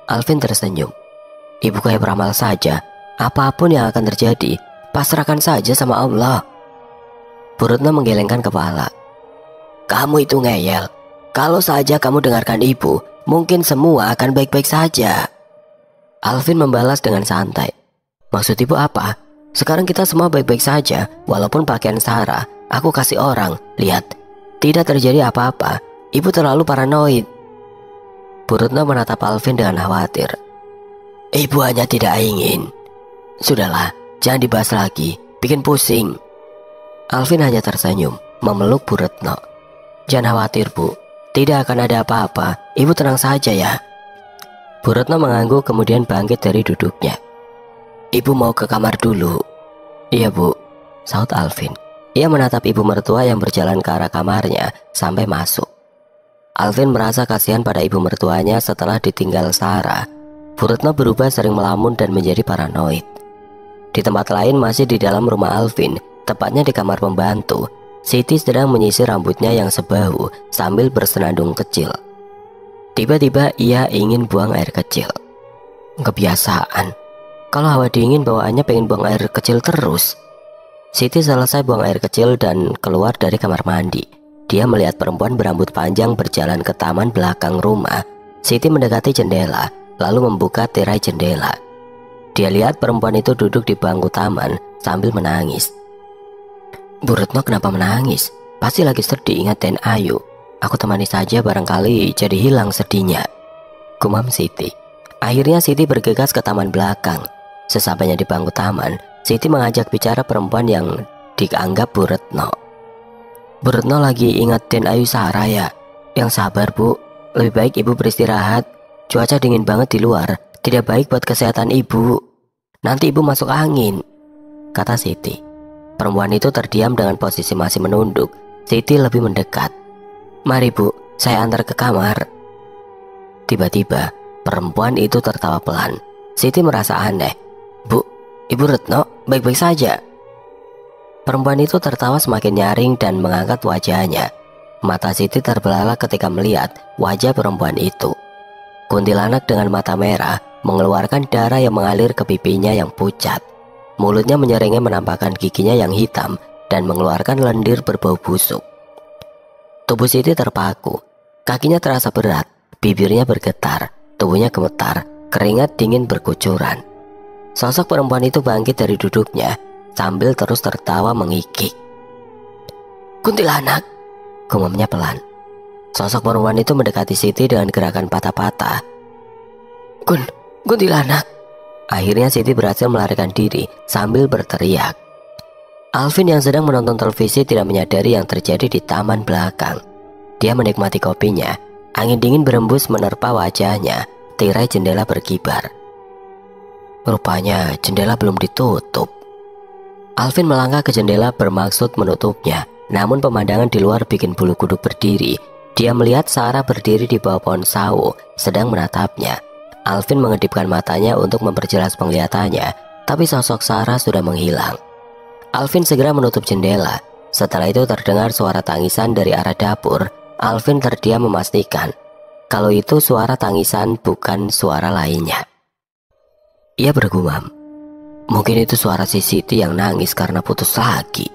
Alvin tersenyum. Ibu kayak beramal saja. Apapun yang akan terjadi, pasrahkan saja sama Allah. Bu Retno menggelengkan kepala. Kamu itu ngeyel. Kalau saja kamu dengarkan ibu, mungkin semua akan baik-baik saja. Alvin membalas dengan santai. Maksud ibu apa? Sekarang kita semua baik-baik saja. Walaupun pakaian Sarah aku kasih orang. Lihat, tidak terjadi apa-apa. Ibu terlalu paranoid. Bu Retno menatap Alvin dengan khawatir. Ibu hanya tidak ingin. Sudahlah, jangan dibahas lagi. Bikin pusing. Alvin hanya tersenyum, memeluk Bu Retno. Jangan khawatir, Bu. Tidak akan ada apa-apa. Ibu tenang saja ya. Bu Retno mengangguk kemudian bangkit dari duduknya. Ibu mau ke kamar dulu. Iya, Bu, saut Alvin. Ia menatap ibu mertua yang berjalan ke arah kamarnya sampai masuk. Alvin merasa kasihan pada ibu mertuanya setelah ditinggal Sarah. Bu Retno berubah sering melamun dan menjadi paranoid. Di tempat lain masih di dalam rumah Alvin, tepatnya di kamar pembantu, Siti sedang menyisir rambutnya yang sebahu sambil bersenandung kecil. Tiba-tiba ia ingin buang air kecil. Kebiasaan. Kalau hawa dingin bawaannya pengen buang air kecil terus. Siti selesai buang air kecil dan keluar dari kamar mandi. Dia melihat perempuan berambut panjang berjalan ke taman belakang rumah. Siti mendekati jendela, lalu membuka tirai jendela. Dia lihat perempuan itu duduk di bangku taman sambil menangis. Bu Retno kenapa menangis? Pasti lagi sedih ingat Den Ayu. Aku temani saja barangkali jadi hilang sedihnya, gumam Siti. Akhirnya Siti bergegas ke taman belakang. Sesampainya di bangku taman, Siti mengajak bicara perempuan yang dianggap Bu Retno. Bu Retno lagi ingat Den Ayu Sarah ya? Yang sabar, Bu. Lebih baik ibu beristirahat. Cuaca dingin banget di luar. Tidak baik buat kesehatan ibu. Nanti ibu masuk angin, kata Siti. Perempuan itu terdiam dengan posisi masih menunduk. Siti lebih mendekat. Mari, Bu, saya antar ke kamar. Tiba-tiba perempuan itu tertawa pelan. Siti merasa aneh. Bu, Ibu Retno baik-baik saja. Perempuan itu tertawa semakin nyaring dan mengangkat wajahnya. Mata Siti terbelalak ketika melihat wajah perempuan itu. Kuntilanak dengan mata merah mengeluarkan darah yang mengalir ke pipinya yang pucat. Mulutnya menyeringai menampakkan giginya yang hitam dan mengeluarkan lendir berbau busuk. Tubuh Siti terpaku. Kakinya terasa berat, bibirnya bergetar, tubuhnya gemetar, keringat dingin berkucuran. Sosok perempuan itu bangkit dari duduknya sambil terus tertawa mengikik. Kuntilanak, gumamnya pelan. Sosok perempuan itu mendekati Siti dengan gerakan patah-patah. Kuntilanak. Akhirnya Siti berhasil melarikan diri sambil berteriak. Alvin yang sedang menonton televisi tidak menyadari yang terjadi di taman belakang. Dia menikmati kopinya. Angin dingin berembus menerpa wajahnya. Tirai jendela berkibar. Rupanya jendela belum ditutup. Alvin melangkah ke jendela bermaksud menutupnya. Namun pemandangan di luar bikin bulu kuduk berdiri. Dia melihat Sarah berdiri di bawah pohon sawo sedang menatapnya. Alvin mengedipkan matanya untuk memperjelas penglihatannya, tapi sosok Sarah sudah menghilang. Alvin segera menutup jendela. Setelah itu terdengar suara tangisan dari arah dapur. Alvin terdiam memastikan kalau itu suara tangisan bukan suara lainnya. Ia bergumam, mungkin itu suara si Siti yang nangis karena putus lagi.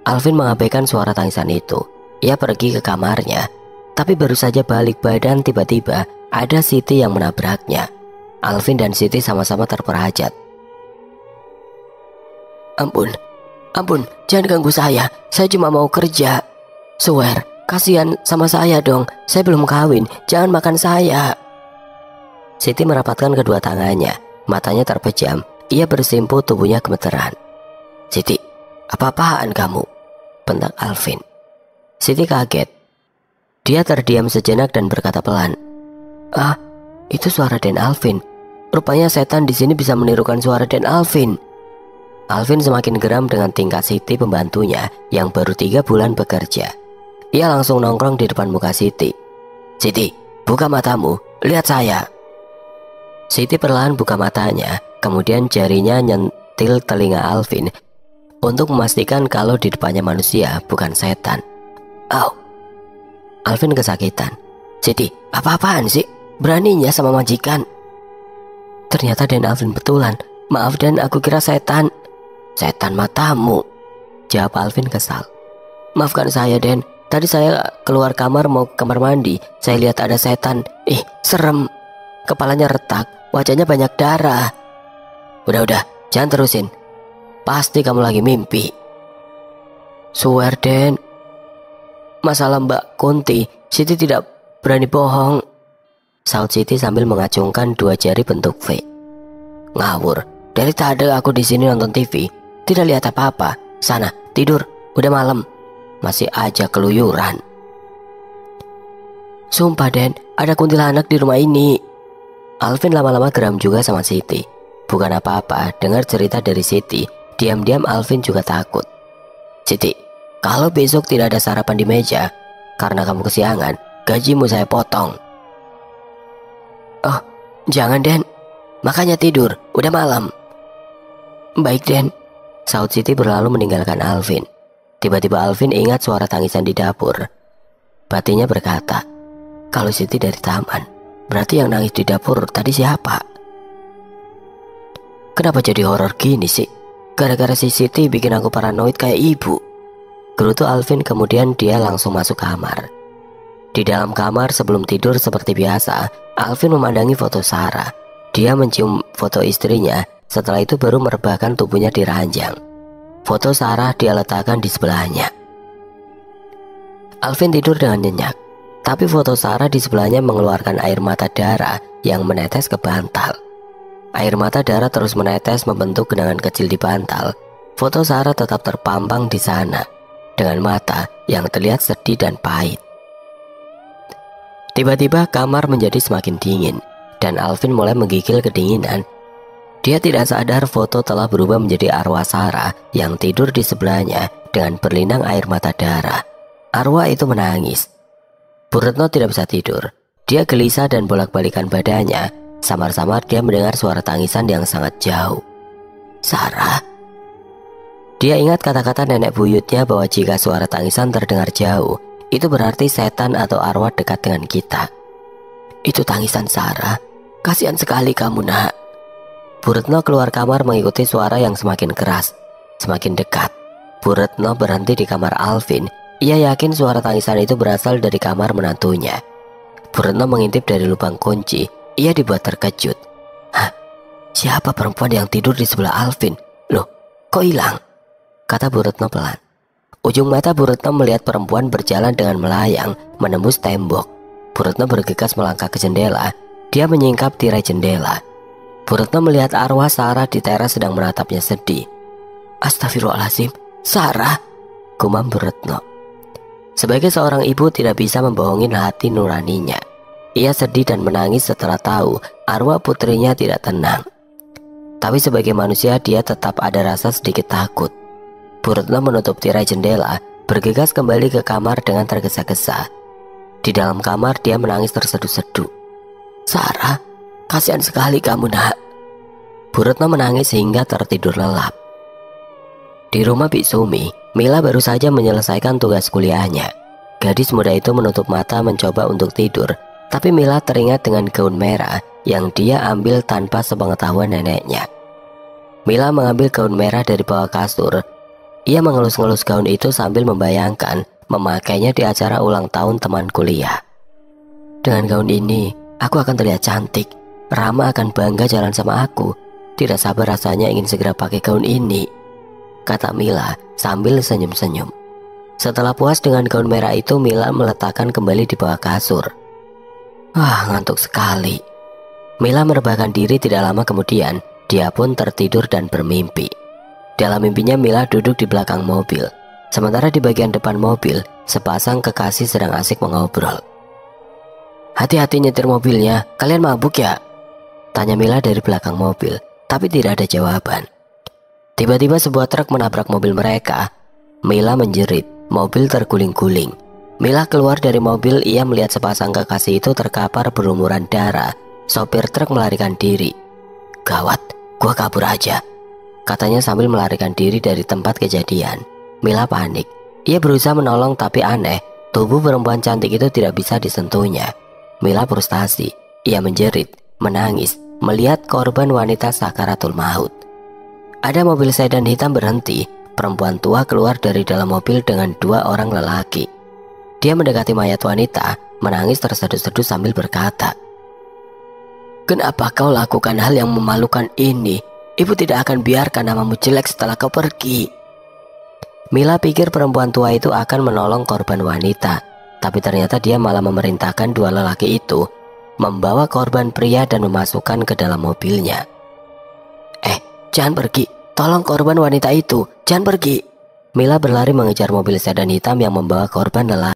Alvin mengabaikan suara tangisan itu. Ia pergi ke kamarnya, tapi baru saja balik badan tiba-tiba ada Siti yang menabraknya. Alvin dan Siti sama-sama terperajat. Ampun, jangan ganggu saya cuma mau kerja. Swear, kasihan sama saya dong, saya belum kawin, jangan makan saya. Siti merapatkan kedua tangannya, matanya terpejam, ia bersimpuh tubuhnya gemeteran. Siti, apa-apaan kamu? Bentak Alvin. Siti kaget. Dia terdiam sejenak dan berkata pelan, itu suara Den Alvin. Rupanya setan di sini bisa menirukan suara Den Alvin. Alvin semakin geram dengan tingkah Siti pembantunya yang baru 3 bulan bekerja. Ia langsung nongkrong di depan muka Siti. Siti, buka matamu, lihat saya. Siti perlahan buka matanya, kemudian jarinya nyentil telinga Alvin untuk memastikan kalau di depannya manusia bukan setan. Alvin kesakitan. Siti, apa-apaan sih? Beraninya sama majikan. ternyata Den Alvin betulan. Maaf Den, aku kira setan. Setan matamu, jawab Alvin kesal. Maafkan saya Den, tadi saya keluar kamar mau ke kamar mandi. Saya lihat ada setan. Ih, serem. Kepalanya retak, wajahnya banyak darah. Udah, jangan terusin. Pasti kamu lagi mimpi. Swear Den. Masalah Mbak Kunti, Siti tidak berani bohong, saut Siti sambil mengacungkan 2 jari bentuk V. Ngawur, dari tadi aku di sini nonton TV, tidak lihat apa-apa. Sana, tidur, udah malam. Masih aja keluyuran. Sumpah Den, ada kuntilanak di rumah ini. Alvin lama-lama geram juga sama Siti. Bukan apa-apa, dengar cerita dari Siti, diam-diam Alvin juga takut. Siti, kalau besok tidak ada sarapan di meja, karena kamu kesiangan, gajimu saya potong. Oh, jangan Den, makanya tidur, udah malam. Baik Den, saut Siti berlalu meninggalkan Alvin. Tiba-tiba Alvin ingat suara tangisan di dapur. Batinnya berkata, kalau Siti dari taman, berarti yang nangis di dapur tadi siapa? Kenapa jadi horor gini sih? Gara-gara si Siti bikin aku paranoid kayak ibu. Gerutu Alvin, kemudian dia langsung masuk kamar. Di dalam kamar sebelum tidur seperti biasa, Alvin memandangi foto Sarah. Dia mencium foto istrinya, setelah itu baru merebahkan tubuhnya di ranjang. Foto Sarah dia letakkan di sebelahnya. Alvin tidur dengan nyenyak, tapi foto Sarah di sebelahnya mengeluarkan air mata darah yang menetes ke bantal. Air mata darah terus menetes membentuk genangan kecil di bantal. Foto Sarah tetap terpampang di sana, dengan mata yang terlihat sedih dan pahit. Tiba-tiba kamar menjadi semakin dingin, dan Alvin mulai menggigil kedinginan. Dia tidak sadar foto telah berubah menjadi arwah Sarah yang tidur di sebelahnya dengan berlinang air mata darah. Arwah itu menangis. Bu Retno tidak bisa tidur. Dia gelisah dan bolak-balikan badannya. Samar-samar dia mendengar suara tangisan yang sangat jauh. Sarah. Dia ingat kata-kata nenek buyutnya bahwa jika suara tangisan terdengar jauh, itu berarti setan atau arwah dekat dengan kita. Itu tangisan Sarah. Kasihan sekali kamu nak. Bu Retno keluar kamar mengikuti suara yang semakin keras, semakin dekat. Bu Retno berhenti di kamar Alvin. Ia yakin suara tangisan itu berasal dari kamar menantunya. Bu Retno mengintip dari lubang kunci. Ia dibuat terkejut. Hah? Siapa perempuan yang tidur di sebelah Alvin? Loh, kok hilang? Kata Bu Retno pelan. Ujung mata Bu Retno melihat perempuan berjalan dengan melayang menembus tembok. Bu Retno bergegas melangkah ke jendela. Dia menyingkap tirai jendela. Bu Retno melihat arwah Sarah di teras sedang menatapnya sedih. Astagfirullahaladzim, Sarah, gumam Bu Retno. Sebagai seorang ibu tidak bisa membohongi hati nuraninya. Ia sedih dan menangis setelah tahu arwah putrinya tidak tenang. Tapi sebagai manusia dia tetap ada rasa sedikit takut. Bu Retno menutup tirai jendela, bergegas kembali ke kamar dengan tergesa-gesa. Di dalam kamar dia menangis terseduh-seduh. Sarah, kasihan sekali kamu nak. Bu Retno menangis hingga tertidur lelap. Di rumah Bik Sumi, Mila baru saja menyelesaikan tugas kuliahnya. Gadis muda itu menutup mata mencoba untuk tidur, tapi Mila teringat dengan gaun merah yang dia ambil tanpa sepengetahuan neneknya. Mila mengambil gaun merah dari bawah kasur. Ia mengelus-ngelus gaun itu sambil membayangkan memakainya di acara ulang tahun teman kuliah. Dengan gaun ini, aku akan terlihat cantik. Rama akan bangga jalan sama aku. Tidak sabar rasanya ingin segera pakai gaun ini, kata Mila sambil senyum-senyum. Setelah puas dengan gaun merah itu, Mila meletakkan kembali di bawah kasur. Wah, ngantuk sekali. Mila merebahkan diri. Tidak lama kemudian, dia pun tertidur dan bermimpi. Dalam mimpinya Mila duduk di belakang mobil. Sementara di bagian depan mobil, sepasang kekasih sedang asik mengobrol. Hati-hati nyetir mobilnya, kalian mabuk ya? Tanya Mila dari belakang mobil, tapi tidak ada jawaban. Tiba-tiba sebuah truk menabrak mobil mereka. Mila menjerit, mobil terguling-guling. Mila keluar dari mobil, ia melihat sepasang kekasih itu terkapar berlumuran darah. Sopir truk melarikan diri. Gawat, gua kabur aja, katanya sambil melarikan diri dari tempat kejadian. Mila panik. Ia berusaha menolong tapi aneh, tubuh perempuan cantik itu tidak bisa disentuhnya. Mila frustasi. Ia menjerit, menangis, melihat korban wanita sakaratul maut. Ada mobil sedan hitam berhenti. Perempuan tua keluar dari dalam mobil dengan 2 orang lelaki. Dia mendekati mayat wanita, menangis terseduh-seduh sambil berkata, "Kenapa kau lakukan hal yang memalukan ini? Ibu tidak akan biarkan namamu jelek setelah kau pergi." Mila pikir perempuan tua itu akan menolong korban wanita, tapi ternyata dia malah memerintahkan 2 lelaki itu membawa korban pria dan memasukkan ke dalam mobilnya. Jangan pergi, tolong korban wanita itu, jangan pergi." Mila berlari mengejar mobil sedan hitam yang membawa korban lelaki.